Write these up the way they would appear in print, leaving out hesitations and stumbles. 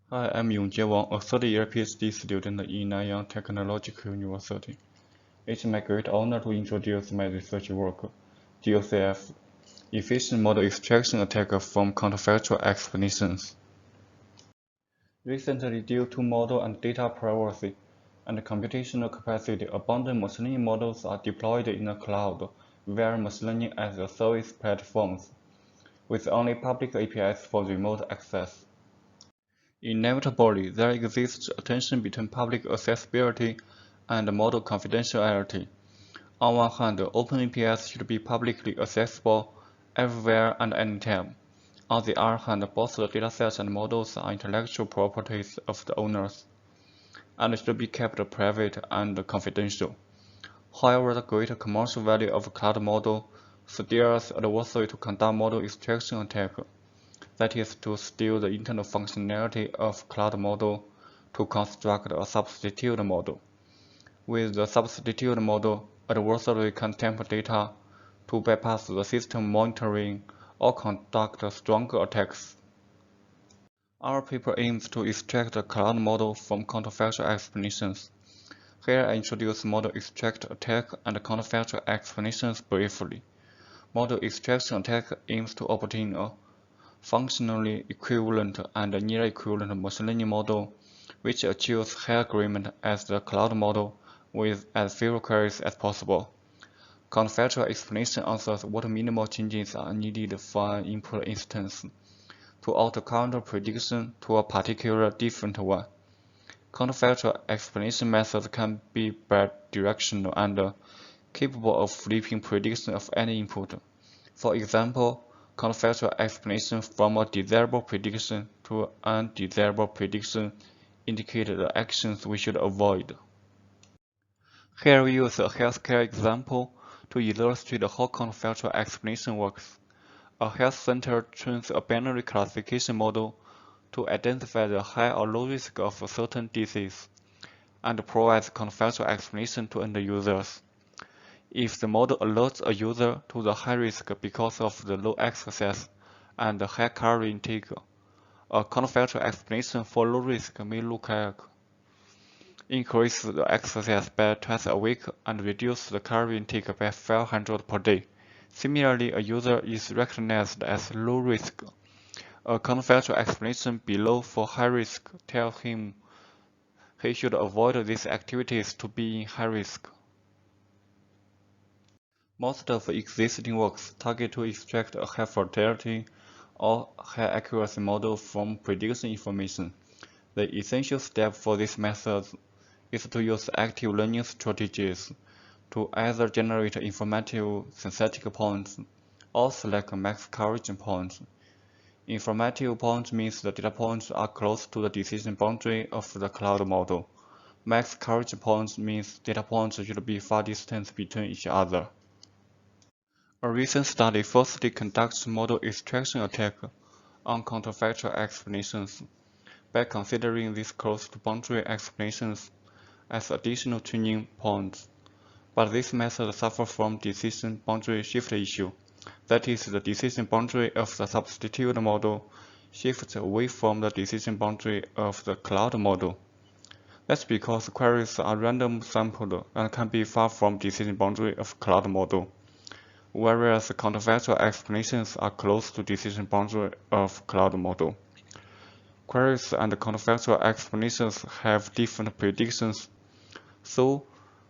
Hi, I'm Yongjie Wang, a third-year PhD student in Nanyang Technological University. It's my great honor to introduce my research work, DualCF, Efficient Model Extraction Attack from Counterfactual Explanations. Recently, due to model and data privacy and computational capacity, abundant machine learning models are deployed in the cloud via machine learning as a service platforms, with only public APIs for remote access. Inevitably, there exists a tension between public accessibility and model confidentiality. On one hand, open APIs should be publicly accessible everywhere and anytime. On the other hand, both the datasets and models are intellectual properties of the owners and should be kept private and confidential. However, the greater commercial value of a cloud model steers adversary to conduct model extraction attack. That is to steal the internal functionality of cloud model to construct a substitute model. With the substitute model, adversary can tamper data to bypass the system monitoring or conduct stronger attacks. Our paper aims to extract the cloud model from counterfactual explanations. Here I introduce model extract attack and counterfactual explanations briefly. Model extraction attack aims to obtain a functionally equivalent and near equivalent machine learning model, which achieves high agreement as the cloud model with as few queries as possible. Counterfactual explanation answers what minimal changes are needed for an input instance to alter counter prediction to a particular different one. Counterfactual explanation methods can be bidirectional and capable of flipping prediction of any input. For example, counterfactual explanation from a desirable prediction to an undesirable prediction indicate the actions we should avoid. Here we use a healthcare example to illustrate how counterfactual explanation works. A health center trains a binary classification model to identify the high or low risk of a certain disease and provides counterfactual explanation to end users. If the model alerts a user to the high risk because of the low exercise and the high calorie intake, a counterfactual explanation for low risk may look like increase the exercise by twice a week and reduce the calorie intake by 500 per day. Similarly, a user is recognized as low risk. A counterfactual explanation below for high risk tells him he should avoid these activities to be in high risk. Most of existing works target to extract a high fidelity or high accuracy model from prediction information. The essential step for this method is to use active learning strategies to either generate informative synthetic points or select max coverage points. Informative points means the data points are close to the decision boundary of the cloud model. Max coverage points means data points should be far distant between each other. A recent study firstly conducts model extraction attack on counterfactual explanations by considering these close to boundary explanations as additional tuning points. But this method suffers from decision boundary shift issue. That is, the decision boundary of the substitute model shifts away from the decision boundary of the cloud model. That's because queries are random sampled and can be far from decision boundary of cloud model, whereas counterfactual explanations are close to decision boundary of cloud model. Queries and counterfactual explanations have different predictions, so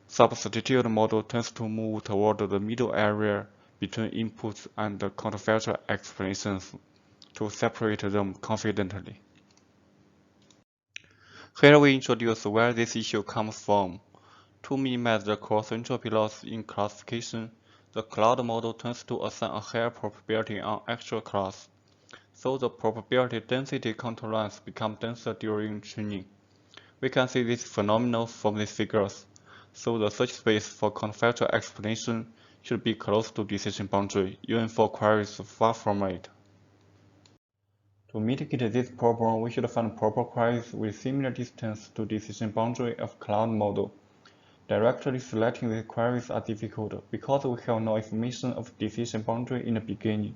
substitute model tends to move toward the middle area between inputs and counterfactual explanations to separate them confidently. Here we introduce where this issue comes from. To minimize the cross-entropy loss in classification, the cloud model tends to assign a higher probability on actual class, so the probability density contour lines become denser during training. We can see this phenomenon from these figures, so the search space for counterfactual explanation should be close to decision boundary, even for queries far from it. To mitigate this problem, we should find proper queries with similar distance to decision boundary of cloud model. Directly selecting these queries are difficult because we have no information of decision boundary in the beginning.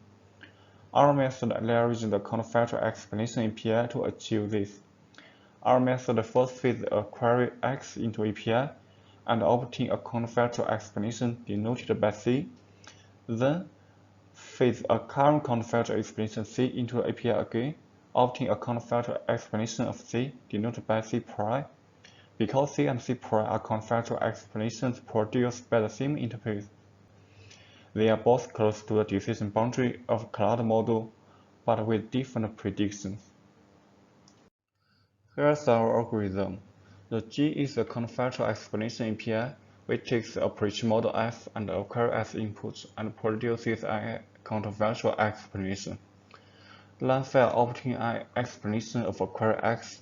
Our method leverages the counterfactual explanation API to achieve this. Our method first feeds a query X into API and obtains a counterfactual explanation denoted by C. Then feeds a current counterfactual explanation C into the API again, obtain a counterfactual explanation of C denoted by C prime. Because C and C prime are counterfactual explanations produced by the same interface, they are both close to the decision boundary of a cloud model, but with different predictions. Here's our algorithm. The G is a counterfactual explanation API, which takes a prediction model F and a query as input and produces a counterfactual explanation. Line 5 obtains an explanation of a query X.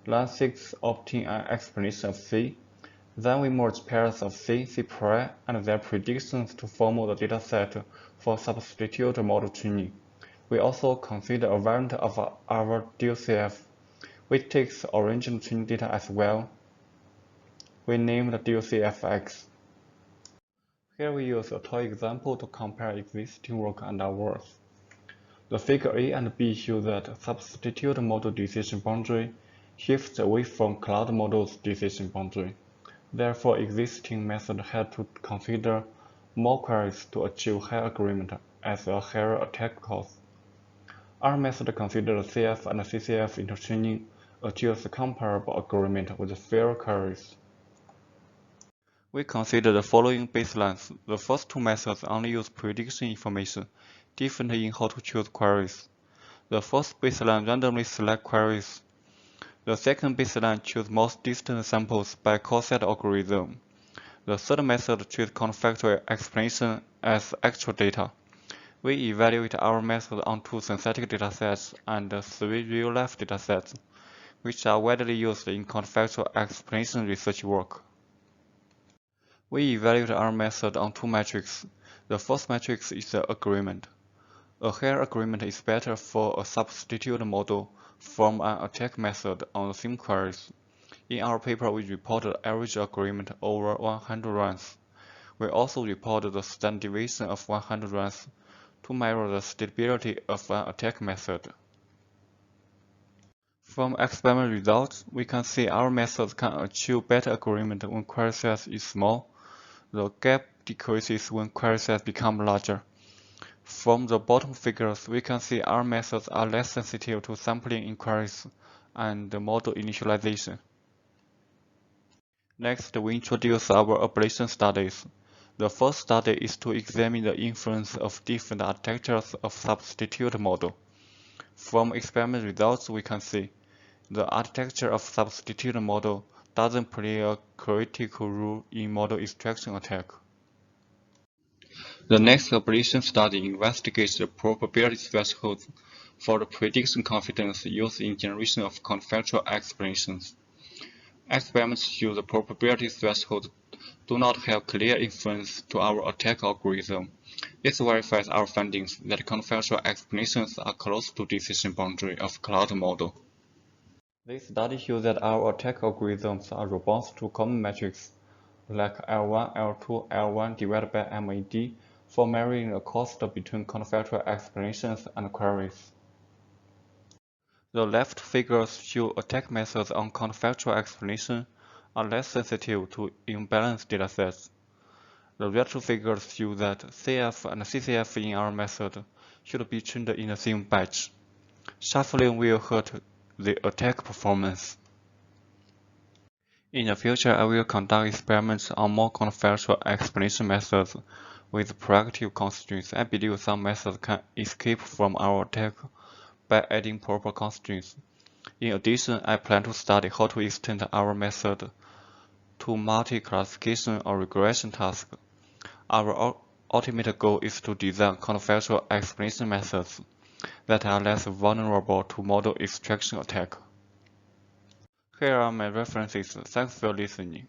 Line 6 obtains an explanation of C. Then we merge pairs of C, C prime, and their predictions to form the dataset for substitute model training. We also consider a variant of our DualCF, which takes original training data as well. We name the DualCF-X. Here we use a toy example to compare existing work and ours. The figure A and B show that substitute model decision boundary shifts away from cloud model's decision boundary. Therefore, existing methods had to consider more queries to achieve higher agreement as a higher attack cost. Our method considers CF and CCF intertraining achieves comparable agreement with fair queries. We consider the following baselines. The first two methods only use prediction information, different in how to choose queries. The first baseline randomly select queries. The second baseline chooses most distant samples by call-set algorithm. The third method treats counterfactual explanation as actual data. We evaluate our method on 2 synthetic datasets and 3 real-life datasets, which are widely used in counterfactual explanation research work. We evaluate our method on 2 metrics. The first metric is the agreement. A higher agreement is better for a substitute model from an attack method on the same queries. In our paper, we reported average agreement over 100 runs. We also reported the standard deviation of 100 runs to measure the stability of an attack method. From experiment results, we can see our methods can achieve better agreement when query size is small. The gap decreases when query size becomes larger. From the bottom figures, we can see our methods are less sensitive to sampling inquiries and model initialization. Next, we introduce our ablation studies. The first study is to examine the influence of different architectures of substitute model. From experiment results, we can see the architecture of substitute model doesn't play a critical role in model extraction attack. The next ablation study investigates the probability thresholds for the prediction confidence used in generation of counterfactual explanations. Experiments show the probability thresholds do not have clear influence to our attack algorithm. This verifies our findings that counterfactual explanations are close to decision boundary of cloud model. This study shows that our attack algorithms are robust to common metrics like L1, L2, L1 divided by MAD for measuring the cost between counterfactual explanations and queries. The left figures show attack methods on counterfactual explanation are less sensitive to imbalanced datasets. The right two figures show that CF and CCF in our method should be trained in the same batch. Shuffling will hurt the attack performance. In the future, I will conduct experiments on more counterfactual explanation methods with proactive constraints. I believe some methods can escape from our attack by adding proper constraints. In addition, I plan to study how to extend our method to multi-classification or regression tasks. Our ultimate goal is to design counterfactual explanation methods that are less vulnerable to model extraction attack. Here are my references. Thanks for listening.